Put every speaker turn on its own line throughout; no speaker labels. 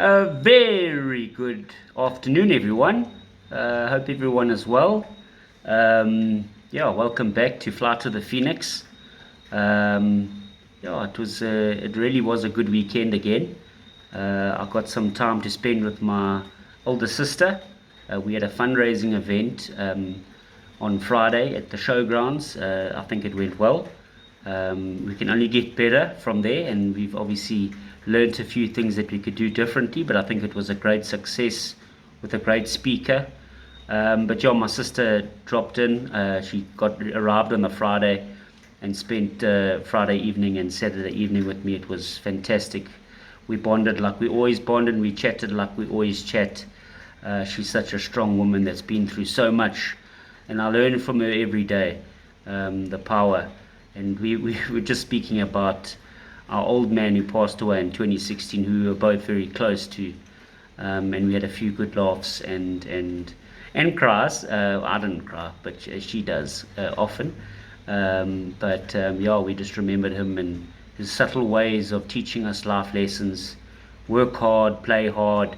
A very good afternoon, everyone. Hope everyone is well. Yeah, welcome back to Flight to the Phoenix. Yeah, it really was a good weekend again. I got some time to spend with my older sister. We had a fundraising event on Friday at the showgrounds. I think it went well. We can only get better from there, and we've obviously learned a few things that we could do differently, but I think it was a great success with a great speaker. But yeah, my sister dropped in. She arrived on the Friday and spent Friday evening and Saturday evening with me. It was fantastic. We bonded like we always bond, and we chatted like we always chat. She's such a strong woman that's been through so much, and I learn from her every day, the power. And we were just speaking about our old man who passed away in 2016, who we were both very close to, and we had a few good laughs and cries. I didn't cry, but she does often. Yeah, we just remembered him and his subtle ways of teaching us life lessons. Work hard, play hard.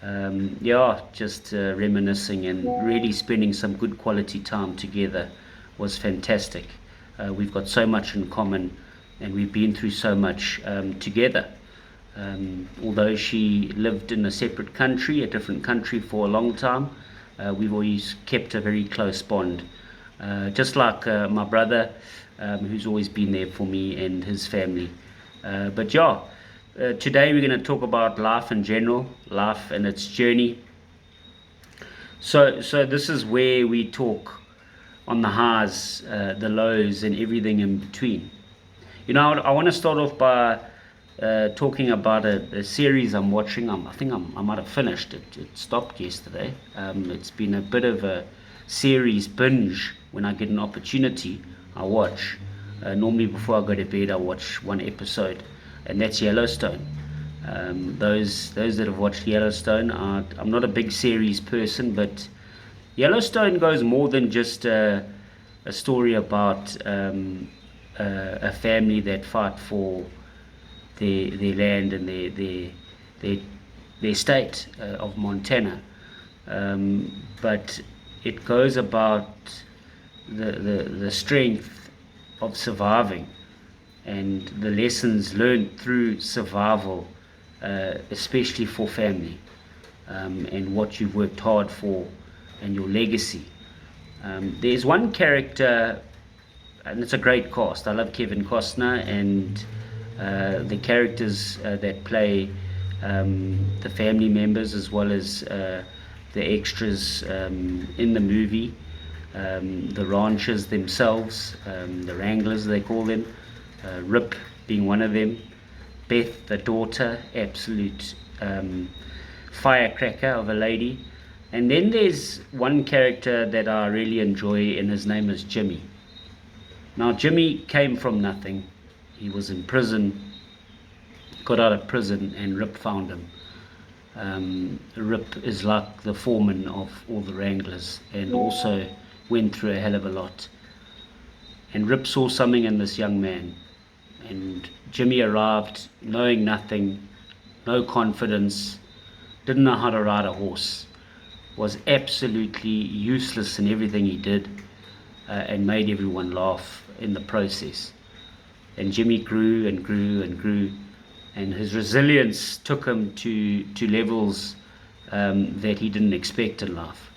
Yeah, just reminiscing and really spending some good quality time together was fantastic. We've got so much in common, and we've been through so much together. Although she lived in a separate country, a different country for a long time, we've always kept a very close bond. Just like my brother, who's always been there for me and his family. But yeah, today we're going to talk about life in general, life and its journey. So this is where we talk on the highs, the lows, and everything in between. You know, I want to start off by talking about a series I'm watching. I think I might have finished it. It stopped yesterday. It's been a bit of a series binge. When I get an opportunity, I watch. Normally before I go to bed, I watch one episode, and that's Yellowstone. Those that have watched Yellowstone, I'm not a big series person, but Yellowstone goes more than just a story about a family that fight for their land and their state of Montana. But it goes about the strength of surviving and the lessons learned through survival, especially for family, and what you've worked hard for and your legacy. There's one character, and it's a great cast. I love Kevin Costner and the characters that play the family members, as well as the extras in the movie, the ranchers themselves, the wranglers they call them, Rip being one of them, Beth the daughter, absolute firecracker of a lady. And then there's one character that I really enjoy, and his name is Jimmy. Now Jimmy came from nothing. He was in prison, got out of prison, and Rip found him. Rip is like the foreman of all the wranglers, and also went through a hell of a lot. And Rip saw something in this young man, and Jimmy arrived knowing nothing, no confidence, didn't know how to ride a horse, was absolutely useless in everything he did, and made everyone laugh in the process. And Jimmy grew and grew and grew, and his resilience took him to levels that he didn't expect in life,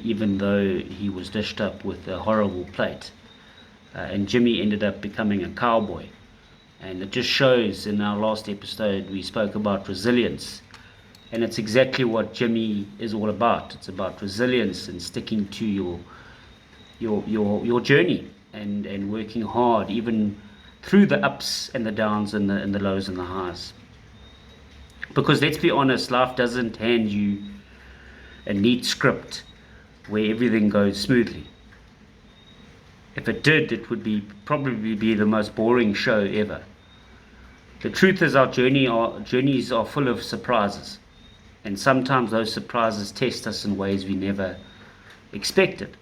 even though he was dished up with a horrible plate. And Jimmy ended up becoming a cowboy. And it just shows, in our last episode we spoke about resilience, and it's exactly what Jimmy is all about. It's about resilience and sticking to your journey, and working hard even through the ups and the downs and the lows and the highs. Because let's be honest, life doesn't hand you a neat script where everything goes smoothly. If it did, it would probably be the most boring show ever. The truth is, our journeys are full of surprises, and sometimes those surprises test us in ways we never expected.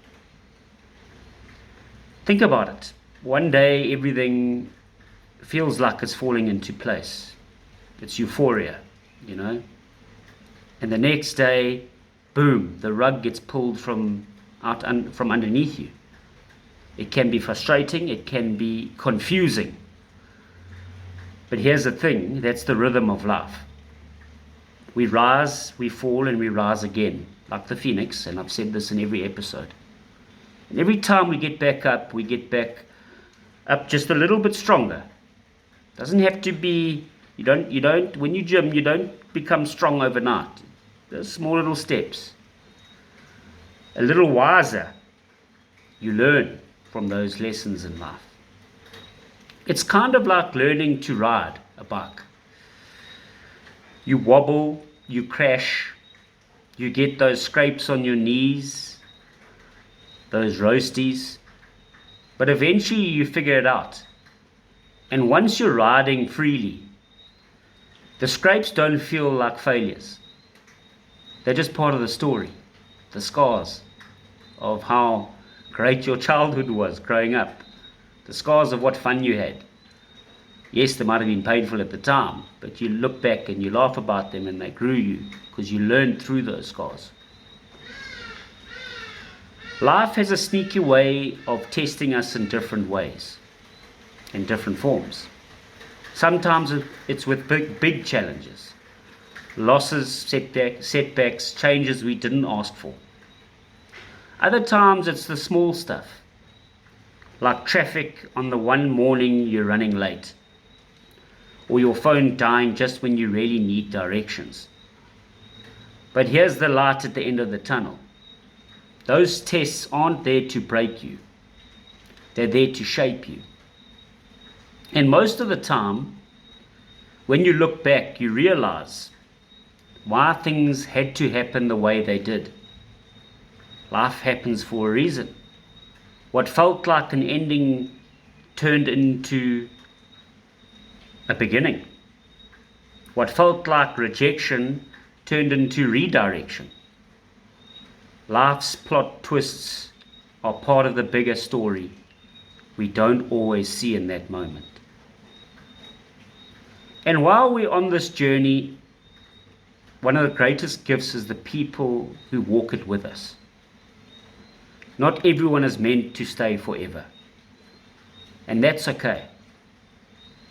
Think about it. One day everything feels like it's falling into place. It's euphoria. you know. And the next day, boom, the rug gets pulled from underneath you. It can be frustrating, it can be confusing. But here's the thing, that's the rhythm of life. We rise, we fall, and we rise again, like the phoenix, and I've said this in every episode. And every time we get back up, we get back up just a little bit stronger. Doesn't have to be, when you gym, you don't become strong overnight. There's small little steps. A little wiser. You learn from those lessons in life. It's kind of like learning to ride a bike. You wobble, you crash, you get those scrapes on your knees, those roasties, but eventually you figure it out. And once you're riding freely, the scrapes don't feel like failures. They're just part of the story, the scars of how great your childhood was growing up, the scars of what fun you had. Yes, they might have been painful at the time, but you look back and you laugh about them and they grew you because you learned through those scars. Life has a sneaky way of testing us in different ways, in different forms. Sometimes it's with big challenges, losses, setbacks, changes we didn't ask for. Other times it's the small stuff, like traffic on the one morning you're running late, or your phone dying just when you really need directions. But here's the light at the end of the tunnel. Those tests aren't there to break you. They're there to shape you. And most of the time, when you look back, you realize why things had to happen the way they did. Life happens for a reason. What felt like an ending turned into a beginning. What felt like rejection turned into redirection. Life's plot twists are part of the bigger story we don't always see in that moment. And while we're on this journey, one of the greatest gifts is the people who walk it with us. Not everyone is meant to stay forever. And that's okay.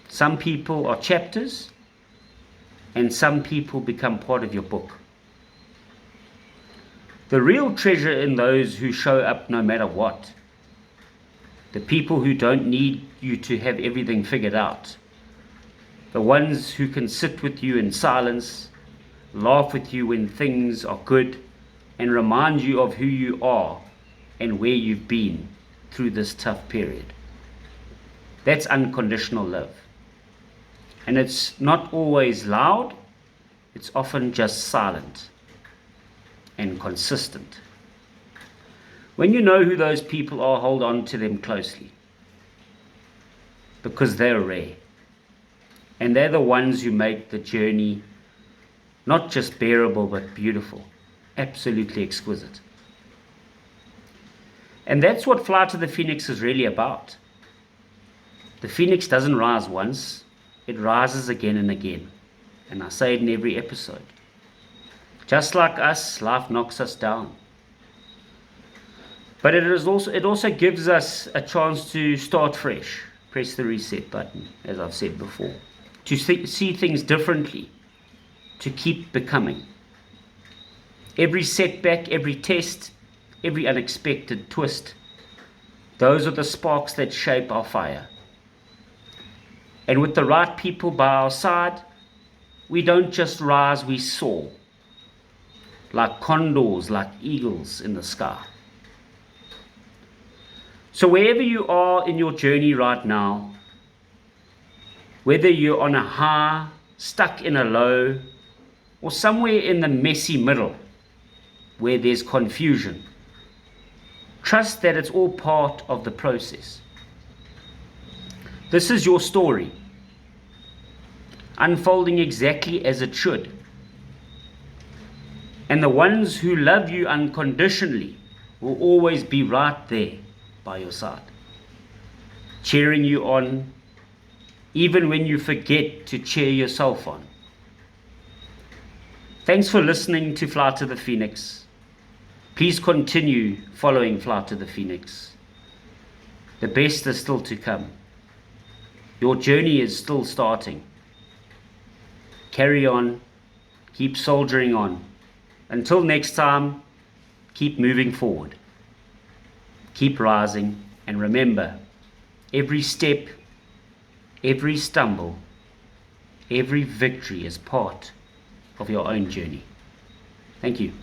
Some people are chapters, and some people become part of your book. The real treasure in those who show up no matter what. The people who don't need you to have everything figured out. The ones who can sit with you in silence, laugh with you when things are good, and remind you of who you are and where you've been through this tough period. That's unconditional love. And it's not always loud, it's often just silent and consistent. When you know who those people are, hold on to them closely, because they're rare. And they're the ones who make the journey not just bearable, but beautiful, absolutely exquisite. And that's what Flight of the Phoenix is really about. The phoenix doesn't rise once, it rises again and again. And I say it in every episode. Just like us, life knocks us down. But it also gives us a chance to start fresh. Press the reset button, as I've said before. To see things differently. To keep becoming. Every setback, every test, every unexpected twist, those are the sparks that shape our fire. And with the right people by our side, we don't just rise, we soar. Like condors, like eagles in the sky. So wherever you are in your journey right now, whether you're on a high, stuck in a low, or somewhere in the messy middle, where there's confusion, trust that it's all part of the process. This is your story, unfolding exactly as it should. And the ones who love you unconditionally will always be right there by your side, cheering you on, even when you forget to cheer yourself on. Thanks for listening to Fly to the Phoenix. Please continue following Fly to the Phoenix. The best is still to come. Your journey is still starting. Carry on. Keep soldiering on. Until next time, keep moving forward. Keep rising. And remember, every step, every stumble, every victory is part of your own journey. Thank you.